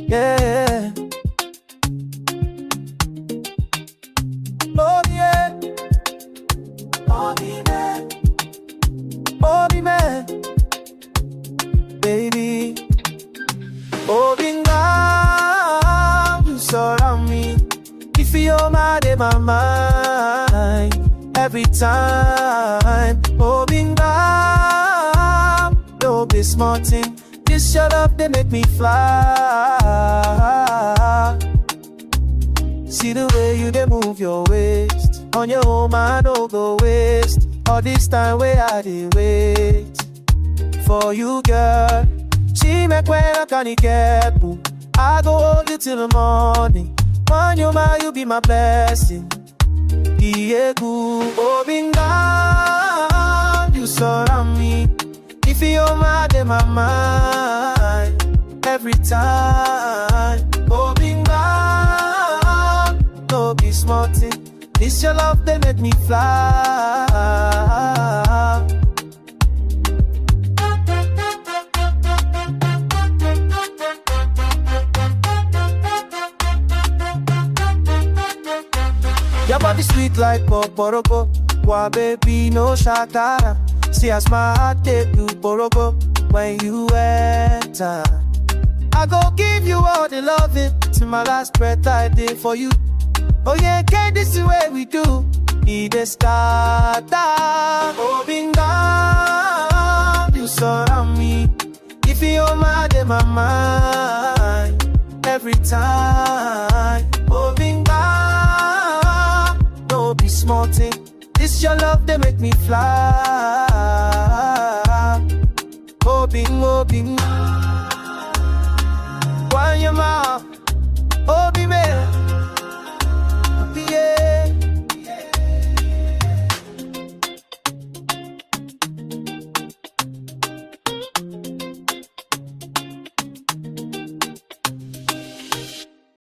yeah. Oh yeah, Obim man, Obim man, baby. Obim Gbara M, you surround me. If you're mad in my mind, every time. Obim Gbara M, no be small thing. This your love, they make me fly. See the way you dey move your waist. On your own, I no go waste. All this time where I dey wait for you, girl. She make when I can't get boo. I go hold you till the morning. When you're mine, you be my blessing. Diego, Obim Gbara M, you surround me. If you're mad in my mind, every time. Obim Gbara M, no be small thing. This your love, they make me fly. Your body sweet like Poporoko. Why baby no shakara. See as my heart take you Borogo when you enter. I go give you all the loving till my last breath I did for you. Oh yeah, can't this the way we do? Need a start. Obim Gbara M, you surround me. If you're mad in my mind, every time. Obim Gbara M, no be small thing. This your love, they make me fly. Obim, Obim, why you my